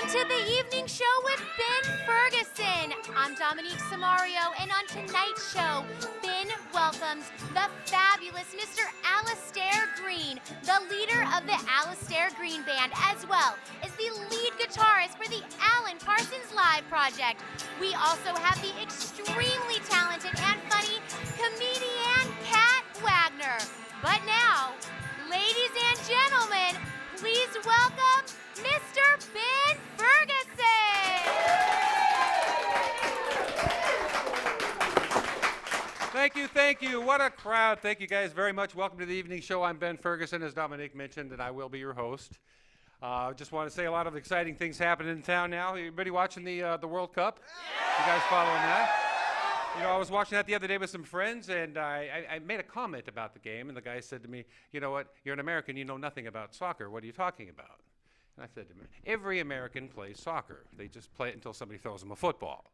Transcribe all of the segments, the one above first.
To the evening show with Ben Ferguson. I'm Dominique Samario, and on tonight's show, Ben welcomes the fabulous Mr. Alistair Green, the leader of the Alistair Green Band, as well as the lead guitarist for the Alan Parsons Live project. We also have the extremely talented and funny comedian Kat Wagner. But now, ladies and gentlemen, please welcome Mr. Ben Ferguson! Thank you. What a crowd. Thank you guys very much. Welcome to the evening show. I'm Ben Ferguson, as Dominique mentioned, and I will be your host. Just want to say a lot of exciting things happening in town now. Everybody watching the World Cup? You guys following that? You know, I was watching that the other day with some friends, and I made a comment about the game, and the guy said to me, you know what, you're an American, you know nothing about soccer. What are you talking about? And I said to him, every American plays soccer. They just play it until somebody throws them a football.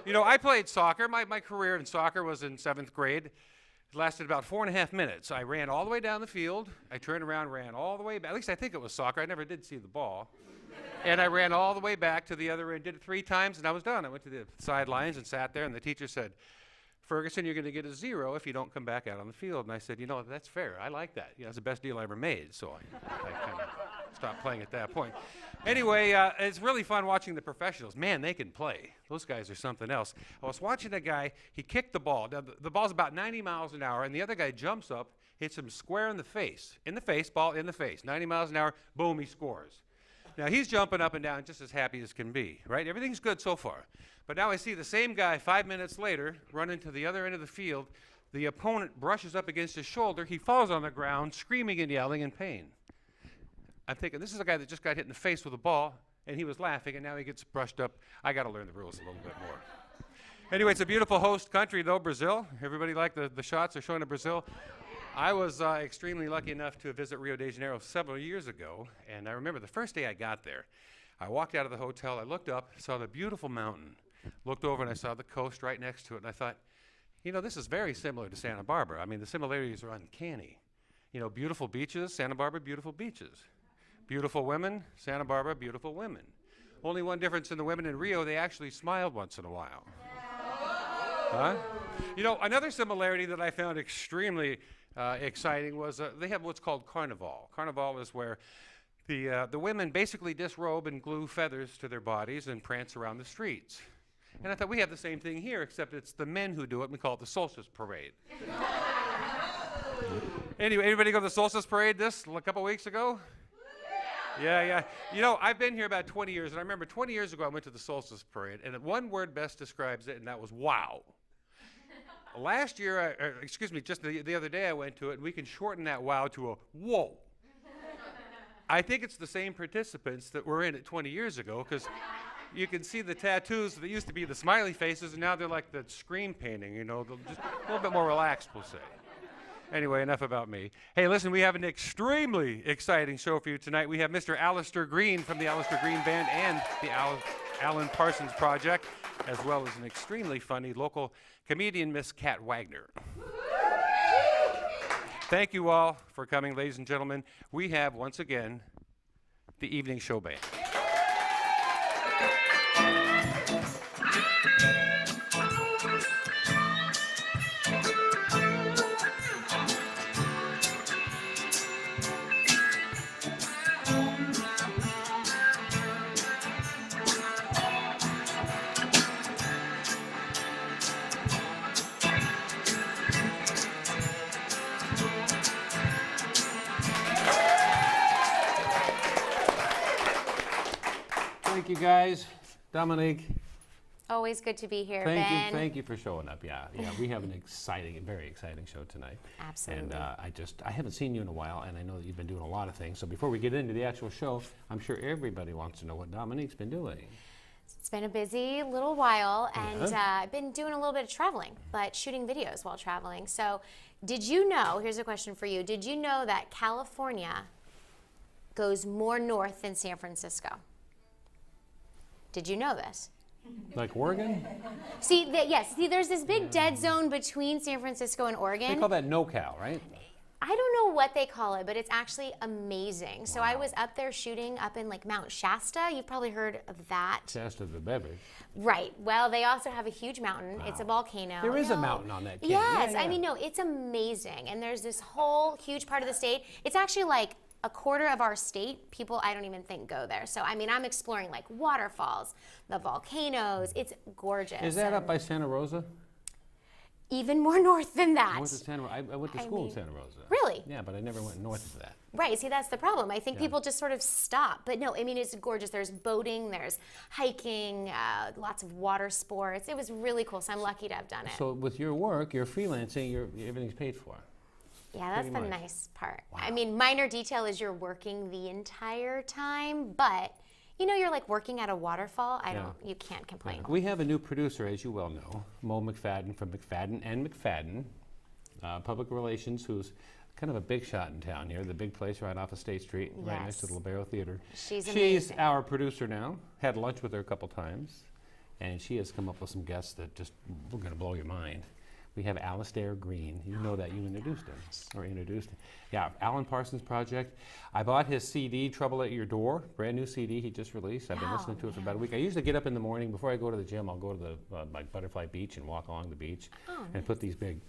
You know, I played soccer. My career in soccer was in 7th grade. It lasted about 4.5 minutes. I ran all the way down the field. I turned around, ran all the way back. At least I think it was soccer. I never did see the ball. And I ran all the way back to the other end, did it 3 times, and I was done. I went to the sidelines and sat there, and the teacher said, Ferguson, you're going to get a 0 if you don't come back out on the field. And I said, you know, that's fair. I like that. You know, it's the best deal I ever made. So I kind of stopped playing at that point. Anyway, it's really fun watching the professionals. Man, they can play. Those guys are something else. I was watching a guy. He kicked the ball. Now, the ball's about 90 miles an hour, and the other guy jumps up, hits him square in the face. In the face, ball in the face. 90 miles an hour, boom, he scores. Now, he's jumping up and down just as happy as can be, right? Everything's good so far. But now I see the same guy 5 minutes later running to the other end of the field. The opponent brushes up against his shoulder. He falls on the ground, screaming and yelling in pain. I'm thinking, this is a guy that just got hit in the face with a ball, and he was laughing, and now he gets brushed up. I got to learn the rules a little bit more. Anyway, it's a beautiful host country, though, Brazil. Everybody like the shots they're showing of Brazil? I was extremely lucky enough to visit Rio de Janeiro several years ago, and I remember the first day I got there, I walked out of the hotel, I looked up, saw the beautiful mountain, looked over and I saw the coast right next to it, and I thought, you know, this is very similar to Santa Barbara. I mean, the similarities are uncanny. You know, beautiful beaches, Santa Barbara, beautiful beaches. Beautiful women, Santa Barbara, beautiful women. Only one difference in the women in Rio, they actually smiled once in a while. Huh? You know, another similarity that I found extremely exciting was they have what's called carnival. Carnival is where the women basically disrobe and glue feathers to their bodies and prance around the streets. And I thought we have the same thing here, except it's the men who do it, and we call it the solstice parade. Anyway, anybody go to the solstice parade a couple weeks ago? Yeah. You know, I've been here about 20 years, and I remember 20 years ago I went to the solstice parade, and one word best describes it, and that was wow. Last year, just the other day I went to it, and we can shorten that wow to a whoa. I think it's the same participants that were in it 20 years ago, because you can see the tattoos that used to be the smiley faces, and now they're like the screen painting, you know, just a little bit more relaxed, we'll say. Anyway, enough about me. Hey, listen, we have an extremely exciting show for you tonight. We have Mr. Alistair Green from the Alistair Green Band and the Alan Parsons Project, as well as an extremely funny local comedian, Miss Kat Wagner. Thank you all for coming, ladies and gentlemen. We have, once again, the Evening Show Band. Thank you, guys. Dominique. Always good to be here, Ben. Thank you for showing up. Yeah, we have an very exciting show tonight. Absolutely. And I haven't seen you in a while, and I know that you've been doing a lot of things. So before we get into the actual show, I'm sure everybody wants to know what Dominique's been doing. It's been a busy little while, and I've been doing a little bit of traveling, but shooting videos while traveling. So did you know, here's a question for you, did you know that California goes more north than San Francisco? Did you know this? Like Oregon? Yes. See, there's this big dead zone between San Francisco and Oregon. They call that NoCal, right? I don't know what they call it, but it's actually amazing. So I was up there shooting up in like Mount Shasta. You've probably heard of that. Shasta the beverage. Right. Well, they also have a huge mountain. It's a volcano. There is a mountain on that. Yes. Yeah. I mean, no, it's amazing. And there's this whole huge part of the state. It's actually like a quarter of our state. People I don't even think go there. So, I mean, I'm exploring like waterfalls, the volcanoes. It's gorgeous. Is that up by Santa Rosa? Even more north than that. I went to school in Santa Rosa. Really? Yeah, but I never went north of that. Right, see, that's the problem. I think people just sort of stop. But no, I mean, it's gorgeous. There's boating, there's hiking, lots of water sports. It was really cool, so I'm lucky to have done it. So with your work, you're freelancing, everything's paid for. Yeah, that's the much. nice part. Wow. I mean, minor detail is you're working the entire time, but you know, you're like working at a waterfall. You can't complain. We have a new producer, as you well know, Mo McFadden from McFadden and McFadden, public relations, who's kind of a big shot in town here, the big place right off of State Street, right next to the Libero Theater. She's She's amazing. our producer now. Had lunch with her a couple times, and she has come up with some guests that just, we're going to blow your mind. We have Alastair Green. You know that. You introduced him. Or introduced him. Yeah, Alan Parsons Project. I bought his CD, Trouble at Your Door, brand new CD he just released. I've been listening to it for about a week. I usually get up in the morning before I go to the gym. I'll go to the like Butterfly Beach and walk along the beach and put these big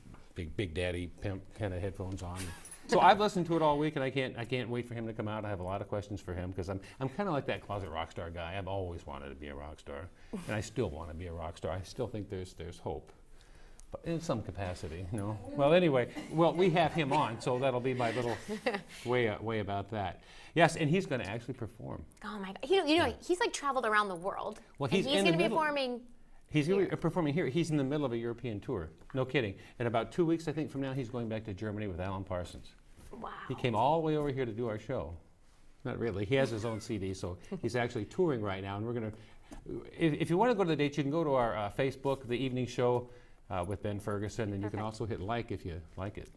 daddy pimp kind of headphones on. So I've listened to it all week, and I can't wait for him to come out. I have a lot of questions for him because I'm kind of like that closet rock star guy. I've always wanted to be a rock star, and I still want to be a rock star. I still think there's hope. In some capacity, you know. Well, anyway, we have him on, so that'll be my little way about that. Yes, and he's going to actually perform. Oh my God! You know, he's like traveled around the world. Well, he's going to be performing. He's going to be performing here. He's in the middle of a European tour. No kidding. In about 2 weeks, I think, from now, he's going back to Germany with Alan Parsons. Wow. He came all the way over here to do our show. Not really. He has his own CD, so he's actually touring right now. And we're going to. If you want to go to the dates, you can go to our Facebook, the evening show. With Ben Ferguson, and you can also hit like if you like it.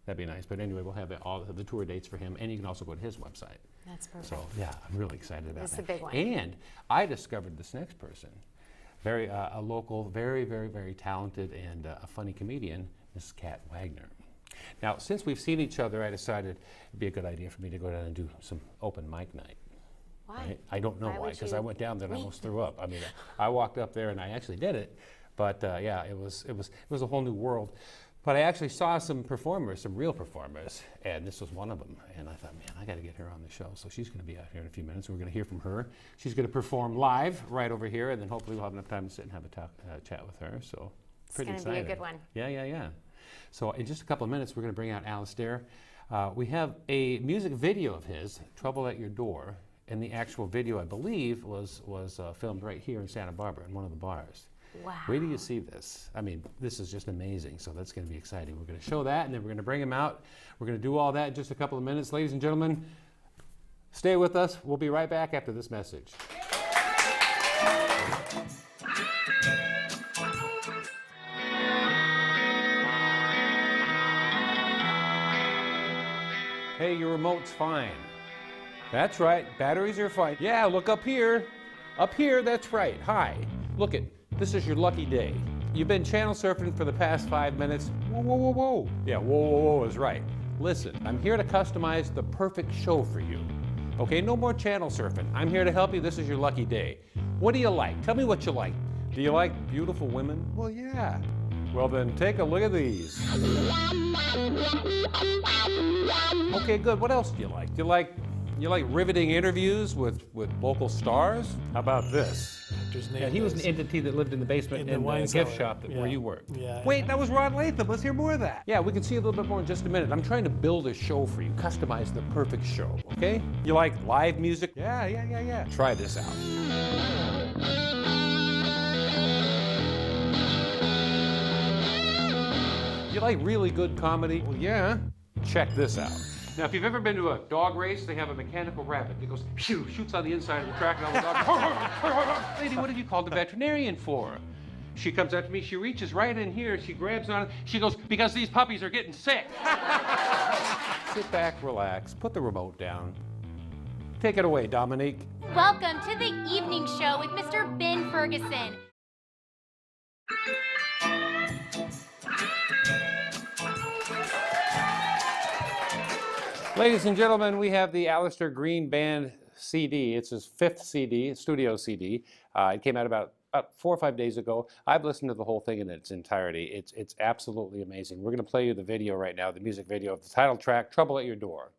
That'd be nice. But anyway, we'll have all the tour dates for him, and you can also go to his website. That's perfect. So yeah, I'm really excited about that. This is a big one. And I discovered this next person, a local, very, very, very talented and a funny comedian, Mrs. Kat Wagner. Now, since we've seen each other, I decided it'd be a good idea for me to go down and do some open mic night. Why? Right? I don't know why, because I went down there and I almost threw up. I mean, I walked up there and I actually did it. But yeah, it was a whole new world. But I actually saw some performers, some real performers, and this was one of them. And I thought, man, I got to get her on the show. So she's going to be out here in a few minutes. We're going to hear from her. She's going to perform live right over here, and then hopefully we'll have enough time to sit and have a chat with her. So pretty excited. It's going to be a good one. Yeah. So in just a couple of minutes, we're going to bring out Alastair. We have a music video of his, Trouble at Your Door, and the actual video, I believe, was filmed right here in Santa Barbara in one of the bars. Wow. Wait till you see this. I mean, this is just amazing, so that's going to be exciting. We're going to show that, and then we're going to bring him out. We're going to do all that in just a couple of minutes. Ladies and gentlemen, stay with us. We'll be right back after this message. Hey, your remote's fine. That's right, batteries are fine. Yeah, look up here. Up here, that's right. Hi. Look it. This is your lucky day. You've been channel surfing for the past 5 minutes. Whoa. Yeah, whoa is right. Listen, I'm here to customize the perfect show for you. Okay, no more channel surfing. I'm here to help you. This is your lucky day. What do you like? Tell me what you like. Do you like beautiful women? Well, yeah. Well, then take a look at these. Okay, good. What else do you like? Do you like riveting interviews with local stars? How about this? Yeah, he was an entity that lived in the basement in the gift shop where you worked. Yeah. Wait, that was Ron Latham. Let's hear more of that. Yeah, we can see a little bit more in just a minute. I'm trying to build a show for you, customize the perfect show, okay? You like live music? Yeah. Try this out. You like really good comedy? Well, yeah. Check this out. Now, if you've ever been to a dog race, they have a mechanical rabbit that goes, phew, shoots on the inside of the track, and all the dogs, lady, what have you called the veterinarian for? She comes up to me, she reaches right in here, she grabs on it, she goes, because these puppies are getting sick. Sit back, relax, put the remote down. Take it away, Dominique. Welcome to the evening show with Mr. Ben Ferguson. Ladies and gentlemen, we have the Alistair Green Band CD. It's his 5th CD, studio CD. It came out about 4 or 5 days ago. I've listened to the whole thing in its entirety. It's absolutely amazing. We're going to play you the video right now, the music video of the title track, Trouble at Your Door.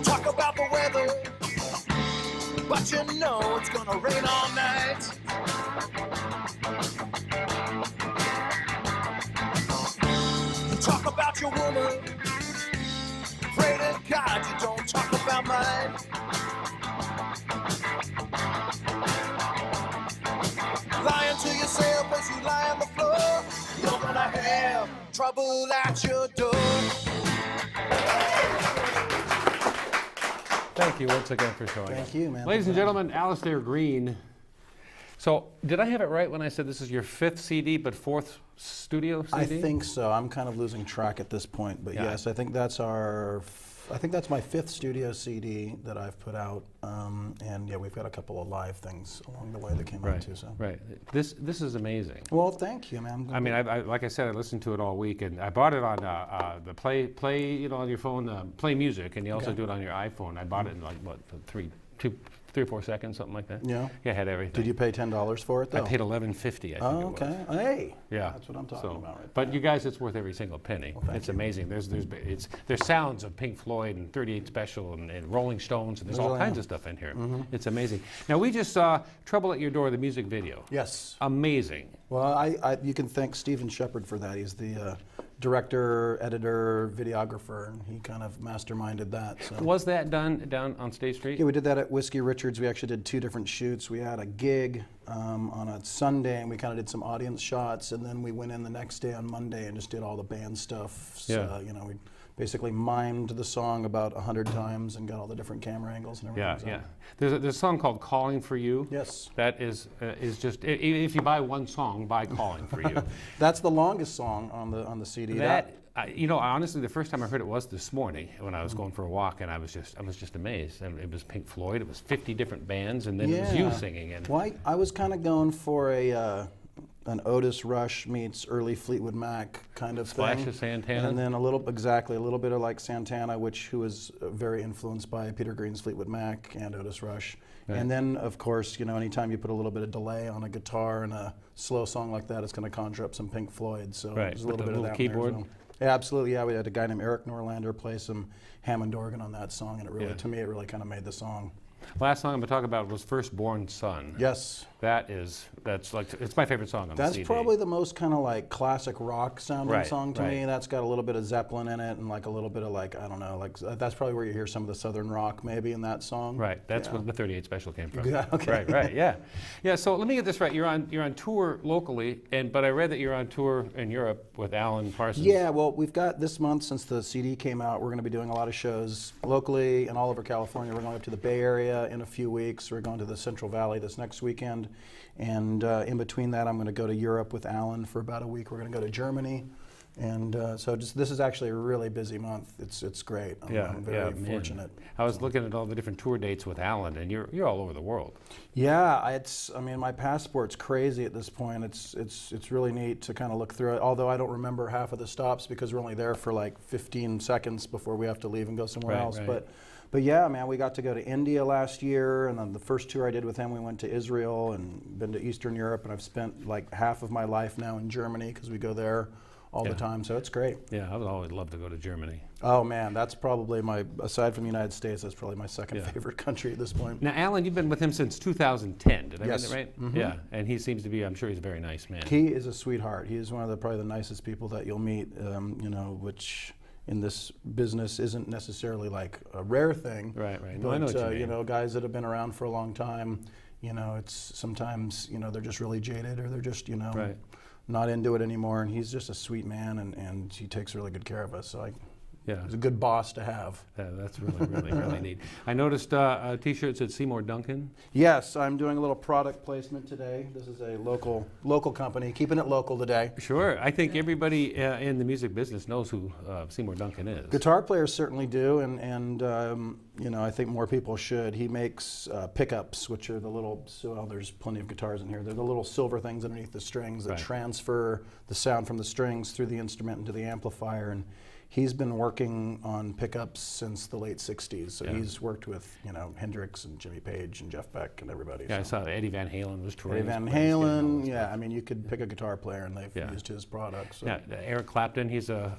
Talk about the weather, but you know it's gonna rain all night. You talk about your woman, pray to God you don't talk about mine. Lying to yourself as you lie on the floor, you're gonna have trouble at your door. Thank you once again for showing Thank up. you, man. Ladies and gentlemen, Alistair Green. So, did I have it right when I said this is your 5th CD, but 4th studio CD? I think so. I'm kind of losing track at this point, but Yeah. yes, I think that's my 5th studio CD that I've put out, and yeah, we've got a couple of live things along the way that came out too. So. Right. This is amazing. Well, thank you, man. I mean, I like I said, I listened to it all week, and I bought it on the play, on your phone, Play Music, and you also Okay. do it on your iPhone. I bought it in like what, 3 or 4 seconds, something like that. Yeah. Yeah, I had everything. Did you pay $10 for it though? I paid $11.50. I think Oh, it was. okay. Hey. Yeah, That's what I'm talking about right But you guys, it's worth every single penny. thank It's you. amazing. There's sounds of Pink Floyd and 38 Special and Rolling Stones, and there's all kinds of stuff in here. It's amazing. Now we just saw Trouble at Your Door, the music video. Yes. Amazing. Well, you can thank Stephen Shepard for that. He's the director, editor, videographer, and he kind of masterminded that. So. Was that done down on State Street? Yeah, we did that at Whiskey Richards. We actually did 2 different shoots. We had a gig on a Sunday, and we kind of did some audience shots, and then we went in the next day on Monday and just did all the band stuff. So, Yeah. we basically mimed the song about 100 times and got all the different camera angles and everything. Yeah, yeah. There's a song called "Calling for You." Yes. That is just if you buy one song, buy "Calling for You." That's the longest song on the CD. Honestly, the first time I heard it was this morning when I was going for a walk, and I was just amazed. And it was Pink Floyd. It was 50 different bands, and then it was you singing. And Well, I was kind of going for an Otis Rush meets early Fleetwood Mac kind of Splash thing. of Santana? And then a little bit of like Santana, who was very influenced by Peter Green's Fleetwood Mac and Otis Rush. Right. And then, of course, anytime you put a little bit of delay on a guitar and a slow song like that, it's going to conjure up some Pink Floyd. So Right, there's a with little the bit of little that in there as keyboard? well. Yeah, absolutely. Yeah, we had a guy named Eric Norlander play some Hammond organ on that song, and to me, it really kind of made the song. last song I'm going to talk about was "Firstborn Son." Yes. That's like it's my favorite song on the That's CD. probably the most kind of like classic rock sounding Right, song to right. me. That's got a little bit of Zeppelin in it and like a little bit of like, I don't know, like that's probably where you hear some of the Southern rock maybe in that song. Right, that's Yeah. where the 38 Special came from. Yeah, okay. Right, yeah. Yeah, so let me get this right. You're on tour locally, but I read that you're on tour in Europe with Alan Parsons. Yeah, well, we've got this month since the CD came out, we're going to be doing a lot of shows locally and all over California. We're going up to the Bay Area in a few weeks. We're going to the Central Valley this next weekend. And in between that, I'm going to go to Europe with Alan for about a week. We're going to go to Germany. And this is actually a really busy month. It's great. I'm very man. fortunate. I was looking at all the different tour dates with Alan, and you're all over the world. Yeah, my passport's crazy at this point. It's really neat to kind of look through it. Although I don't remember half of the stops because we're only there for like 15 seconds before we have to leave and go somewhere else. Right. But yeah, man, we got to go to India last year, and then the first tour I did with him, we went to Israel and been to Eastern Europe, and I've spent like half of my life now in Germany because we go there all the time, so it's great. Yeah, I would always love to go to Germany. Oh man, that's probably aside from the United States, that's probably my second favorite country at this point. Now, Alan, you've been with him since 2010. Did I Yes. get that right? Mhm. Yeah, and he seems to be, I'm sure he's a very nice man. He is a sweetheart. He is one of probably the nicest people that you'll meet, which in this business isn't necessarily like a rare thing. Right. No, But, I know what you mean. guys that have been around for a long time, it's sometimes, they're just really jaded or they're just, Right. not into it anymore, and he's just a sweet man, and he takes really good care of us. So Yeah. he's a good boss to have. Yeah, that's really, really, really neat. I noticed T-shirts at Seymour Duncan. Yes, I'm doing a little product placement today. This is a local company, keeping it local today. Sure. I think everybody in the music business knows who Seymour Duncan is. Guitar players certainly do, and you know, I think more people should. He makes pickups, which are the little, so there's plenty of guitars in here. They're the little silver things underneath the strings that Right. transfer the sound from the strings through the instrument into the amplifier. And he's been working on pickups since the late 60s. So Yeah. he's worked with, you know, Hendrix and Jimmy Page and Jeff Beck and everybody. Yeah, I so. saw that Eddie Van Halen was touring. Eddie his Van place, getting all Halen, this yeah, stuff. I mean, you could pick a guitar player and they've Yeah. used his products. So. Yeah, Eric Clapton, he's a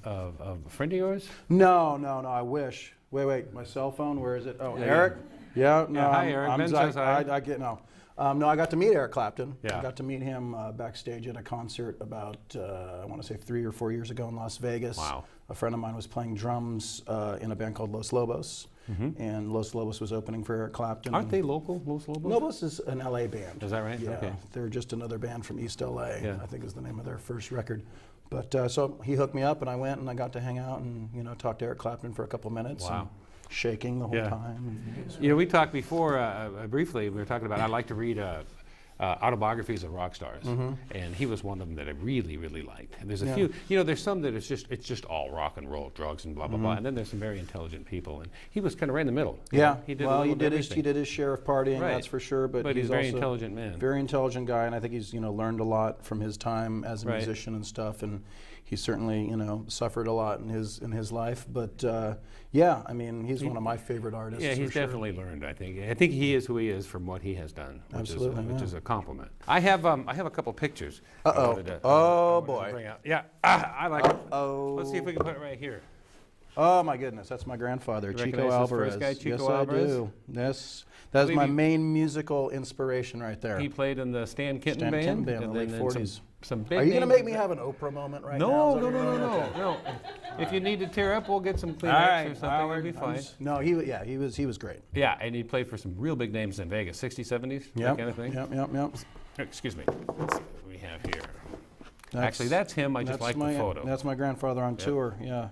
friend of yours? No, I wish. Wait, my cell phone, where is it? Oh, Yeah, Eric? Yeah, no, Yeah, hi, I'm- Eric. I'm Ben sorry, says hi. I get, no. No, I got to meet Eric Clapton. Yeah. I got to meet him backstage at a concert about, I want to say 3 or 4 years ago in Las Vegas. Wow. A friend of mine was playing drums in a band called Los Lobos, and Los Lobos was opening for Eric Clapton. Aren't they local, Los Lobos? Lobos is an LA band. Is that right? Yeah, Okay. they're just another band from East LA. Yeah. I think is the name of their first record. But so he hooked me up, and I went and I got to hang out and talk to Eric Clapton for a couple minutes. Wow. And shaking the whole Yeah. time. You know, we talked before, briefly, we were talking about, I like to read autobiographies of rock stars, and he was one of them that I really, really liked. And there's a few, there's some that it's just all rock and roll, drugs and blah, blah, blah, and then there's some very intelligent people, and he was kind of right in the middle. you Yeah, know? He did a well, little he bit did of his everything. share of partying, Right. that's for sure. But he's a very also intelligent man. very intelligent guy, and I think he's learned a lot from his time as a Right. musician and stuff. And he certainly suffered a lot in his life. But yeah, I mean, he's one of my favorite artists. Yeah, he's for sure. definitely learned. I think he is who he is from what he has done, Absolutely, which yeah. is a compliment. I have a couple pictures. I Uh-oh. wanted to- Oh, I wanted to boy. bring out. Yeah, I like it. Oh. Let's see if we can put it right here. Oh my goodness, that's my grandfather, You Chico recognize this Alvarez. first guy, Chico yes, Alvarez? I do. Yes, that's believe my he- main musical inspiration right there. He played in the Stan Kenton Stan band, Kenton band in and the then late in 40s. some big Are you gonna names make me that- have an Oprah moment right now? No, Is that no, what no, you're no, doing? no, Okay. no. If you need to tear up, we'll get some Kleenex All right, or something. Howard, It'll be I'm fine. no, he was great. Yeah, and he played for some real big names in Vegas, 60s, 70s, that Yep, kind of thing. Yep. Excuse me. Let's see what we have here. That's- Actually, that's him. I just that's like my, the photo. That's my grandfather on tour. Yeah.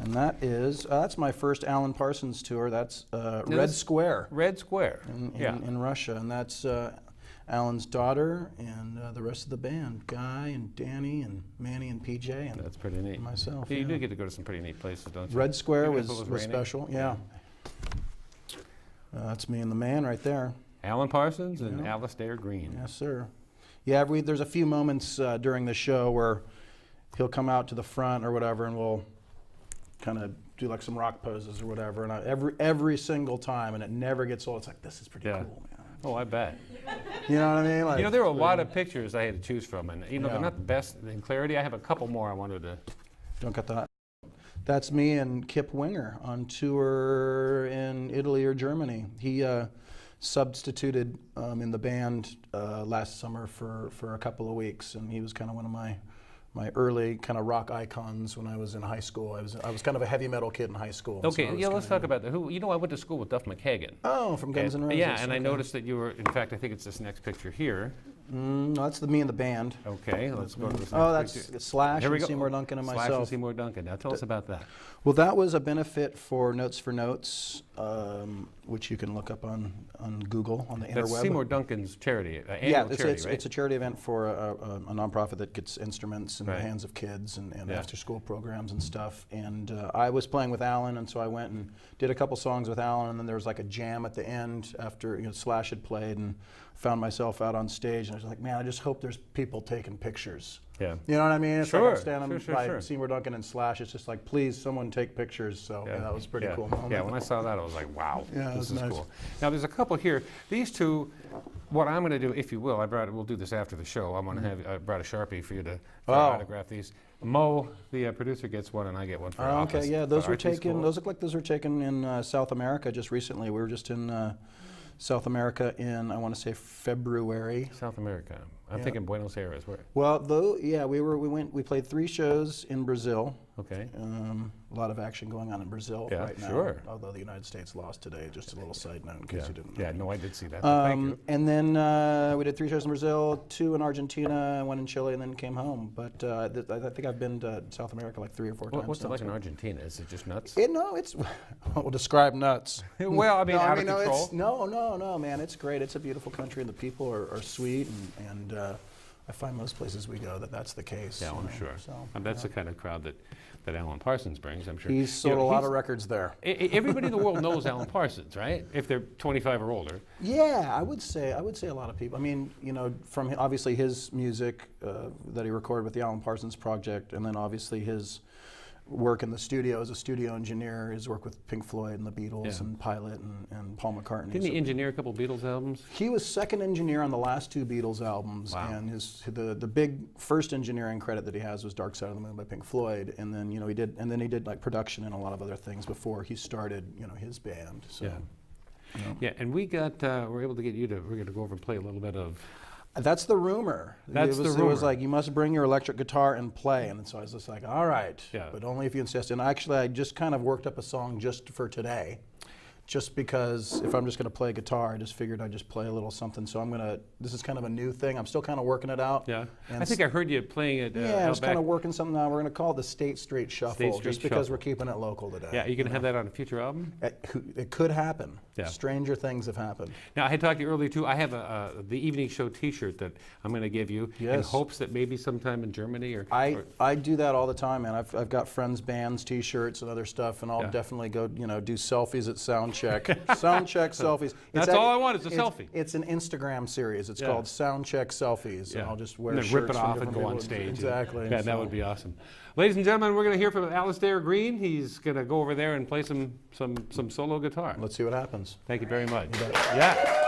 And that's my first Alan Parsons tour. That's Red this- Square Red Square. in Russia, and that's Alan's daughter and the rest of the band, Guy and Danny and Manny and PJ and That's pretty neat. myself. Yeah, you yeah. do get to go to some pretty neat places, don't you? Red Square Even was, if it was raining? special. Yeah. That's me and the man right there. Alan Parsons and Alistair Green. Yes, sir. Yeah, there's a few moments during the show where he'll come out to the front or whatever, and we'll kind of do like some rock poses or whatever. And every single time, and it never gets old. It's like, this is pretty Yeah. cool, man. Oh, I bet. You know what I mean? Like, There were a lot of pictures I had to choose from, and Yeah. they're not the best in clarity. I have a couple more I wanted to. Don't cut that. That's me and Kip Winger on tour in Italy or Germany. He substituted in the band last summer for a couple of weeks, and he was kind of one of my early kind of rock icons when I was in high school. I was kind of a heavy metal kid in high school. Okay, so I was yeah, let's kinda- talk about that. I went to school with Duff McKagan. Oh, from Guns N' Roses. Yeah, and I okay. noticed that you were, in fact, I think it's this next picture here. No, that's me and the band. Okay, let's go to this Oh, next that's picture. Slash Here we and go. Seymour Duncan and Slash myself. and Seymour Duncan. Now tell us about that. Well, that was a benefit for Notes for Notes, which you can look up on Google, on the That's interweb. Seymour Duncan's charity, annual Yeah, charity, right? it's a charity event for a nonprofit that gets instruments in Right. the hands of kids and Yeah. after-school programs and stuff. And I was playing with Alan, and so I went and did a couple songs with Alan, and then there was like a jam at the end after Slash had played, and found myself out on stage, and I was like, man, I just hope there's people taking pictures. Yeah. You know what I mean? It's Sure, like I'm standing sure, by sure. Seymour Duncan and Slash. It's just like, please, someone take pictures. So yeah, that was a pretty yeah. cool moment. Yeah, when I saw that, I was like, wow, Yeah, it this was is nice. cool. Now, there's a couple here. These two, what I'm going to do, if you will, we'll do this after the show. I'm going to have, I brought a Sharpie for you to Oh. autograph these. Mo, the producer, gets one, and I get one for our Oh, okay, office. yeah, those But were aren't these taken. cool? Those look like those were taken in South America just recently. We were just in South America in, I want to say, February. South America. I'm thinking Buenos Aires. Where? Well, though, yeah, we played 3 shows in Brazil. Okay. A lot of action going on in Brazil Yeah, right now. sure. Although the United States lost today, just a little side note in case you didn't know. Yeah, no, I did see that. Thank you. And then we did 3 shows in Brazil, 2 in Argentina, 1 in Chile, and then came home. But I think I've been to South America like 3 or 4 times. What's it now, like in so- Argentina? Is it just nuts? No, it's we'll describe nuts. Well, I mean, no, out I mean, of no, control. it's, no, man, it's great. It's a beautiful country, and the people are sweet, and I find most places we go that's the case. Yeah, you I'm know, sure. So, And that's the kind of crowd that Alan Parsons brings, I'm sure. he's sold a lot of records there. Everybody in the world knows Alan Parsons, right? If they're 25 or older. Yeah, I would say a lot of people. I mean, from obviously his music that he recorded with the Alan Parsons Project, and then obviously his work in the studio as a studio engineer, his work with Pink Floyd and the Beatles Yeah. and Pilot and Paul McCartney. Didn't he So engineer a couple Beatles albums? he was second engineer on the last 2 Beatles albums, Wow. and the big first engineering credit that he has was Dark Side of the Moon by Pink Floyd, and then he did like production and a lot of other things before he started his band. So. Yeah. Yeah, and we're able to get you we're going to go over and play a little bit of. That's the rumor. That's It was the rumor. like, you must bring your electric guitar and play. And so I was just like, all right, Yeah. but only if you insist. And actually, I just kind of worked up a song just for today. Just because if I'm just going to play guitar, I just figured I'd just play a little something. So this is kind of a new thing. I'm still kind of working it out. Yeah. And I think I heard you playing it. yeah, I was out back. kind of working something out. We're going to call it the State Street Shuffle, State Street just because Shuffle. we're keeping it local today. Yeah, you going to have that on a future album? It could happen. Yeah. Stranger things have happened. Now, I had talked to you earlier, too. I have the evening show T-shirt that I'm going to give you in Yes. hopes that maybe sometime in Germany or... I do that all the time, man. I've got friends, bands, T-shirts, and other stuff, and I'll Yeah. definitely go, do selfies at Soundcheck. Soundcheck selfies. That's all I want is a selfie. It's an Instagram series. It's Yeah. called Soundcheck Selfies, and I'll just wear and then shirts rip it from off and different go on people. stage. Exactly. Yeah, that would be awesome. Ladies and gentlemen, we're going to hear from Alistair Green. He's going to go over there and play some solo guitar. Let's see what happens. Thank you very much. bet. Yeah.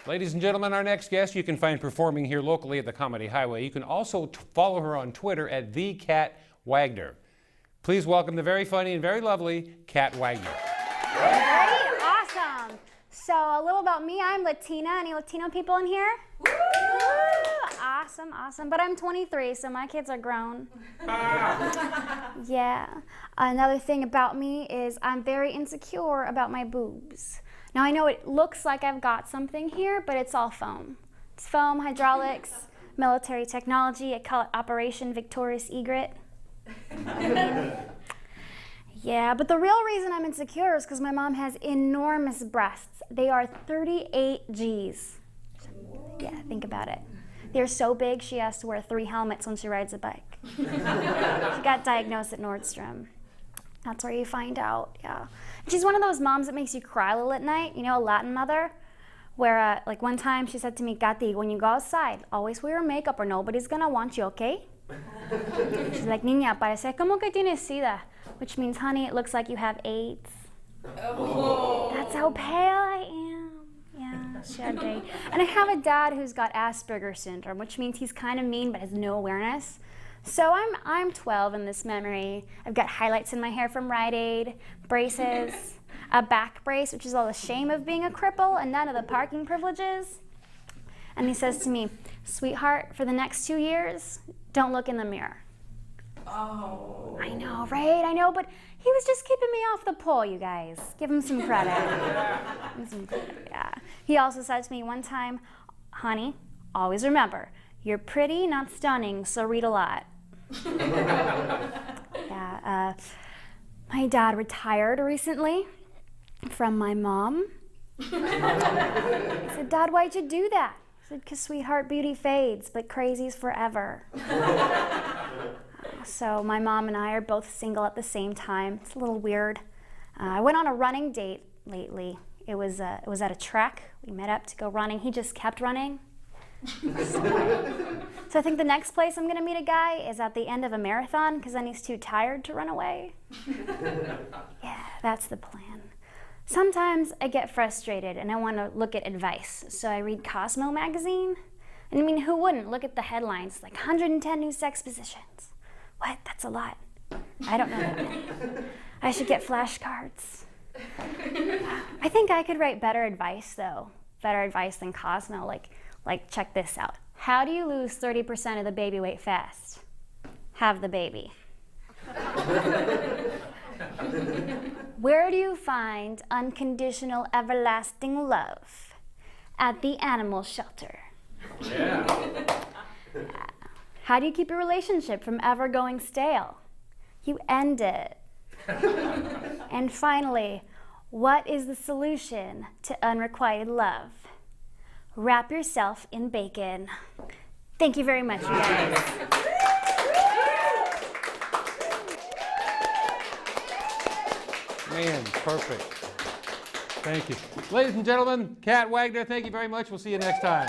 Ladies and gentlemen, our next guest you can find performing here locally at the Comedy Highway. You can also follow her on Twitter at @TheCatWagner. Please welcome the very funny and very lovely Cat Wagner. Ready? Awesome. So a little about me, I'm Latina. Any Latino people in here? Woo! Awesome, awesome. But I'm 23, so my kids are grown. Yeah. Another thing about me is I'm very insecure about my boobs. Now I know it looks like I've got something here, but it's all foam. It's foam, hydraulics, military technology. I call it Operation Victorious Egret. Yeah, but the real reason I'm insecure is because my mom has enormous breasts. They are 38 Gs. Yeah, think about it. They're so big she has to wear 3 helmets when she rides a bike. She got diagnosed at Nordstrom. That's where you find out, yeah. She's one of those moms that makes you cry a little at night, you know, a Latin mother, where like one time she said to me, Gati, when you go outside, always wear makeup or nobody's gonna want you, okay? She's like, Niña, parece como que tienes SIDA, which means, honey, it looks like you have AIDS. Oh. That's how pale I am. Yeah, she had AIDS. And I have a dad who's got Asperger's syndrome, which means he's kind of mean but has no awareness. So I'm 12 in this memory. I've got highlights in my hair from Rite Aid, braces, a back brace, which is all the shame of being a cripple and none of the parking privileges. And he says to me, sweetheart, for the next 2 years, don't look in the mirror. Oh. I know, right? I know, but he was just keeping me off the pole, you guys. Give him some credit. Give him some credit, yeah. He also said to me one time, honey, always remember, you're pretty, not stunning, so read a lot. Yeah, my dad retired recently from my mom. I said, Dad, why'd you do that? I said, because sweetheart, beauty fades, but crazy's forever. So my mom and I are both single at the same time. It's a little weird. I went on a running date lately. It was at a track. We met up to go running. He just kept running. So I think the next place I'm gonna meet a guy is at the end of a marathon, because then he's too tired to run away. Yeah, that's the plan. Sometimes I get frustrated and I want to look at advice, so I read Cosmo magazine. And I mean, who wouldn't? Look at the headlines, like 110 new sex positions. What? That's a lot. I don't know that many. I should get flashcards. I think I could write better advice, though. Better advice than Cosmo, like check this out. How do you lose 30% of the baby weight fast? Have the baby. Where do you find unconditional, everlasting love? At the animal shelter. Yeah. How do you keep a relationship from ever going stale? You end it. And finally, what is the solution to unrequited love? Wrap yourself in bacon. Thank you very much, you guys. Man, perfect. Thank you. Ladies and gentlemen, Cat Wagner, thank you very much. We'll see you next time.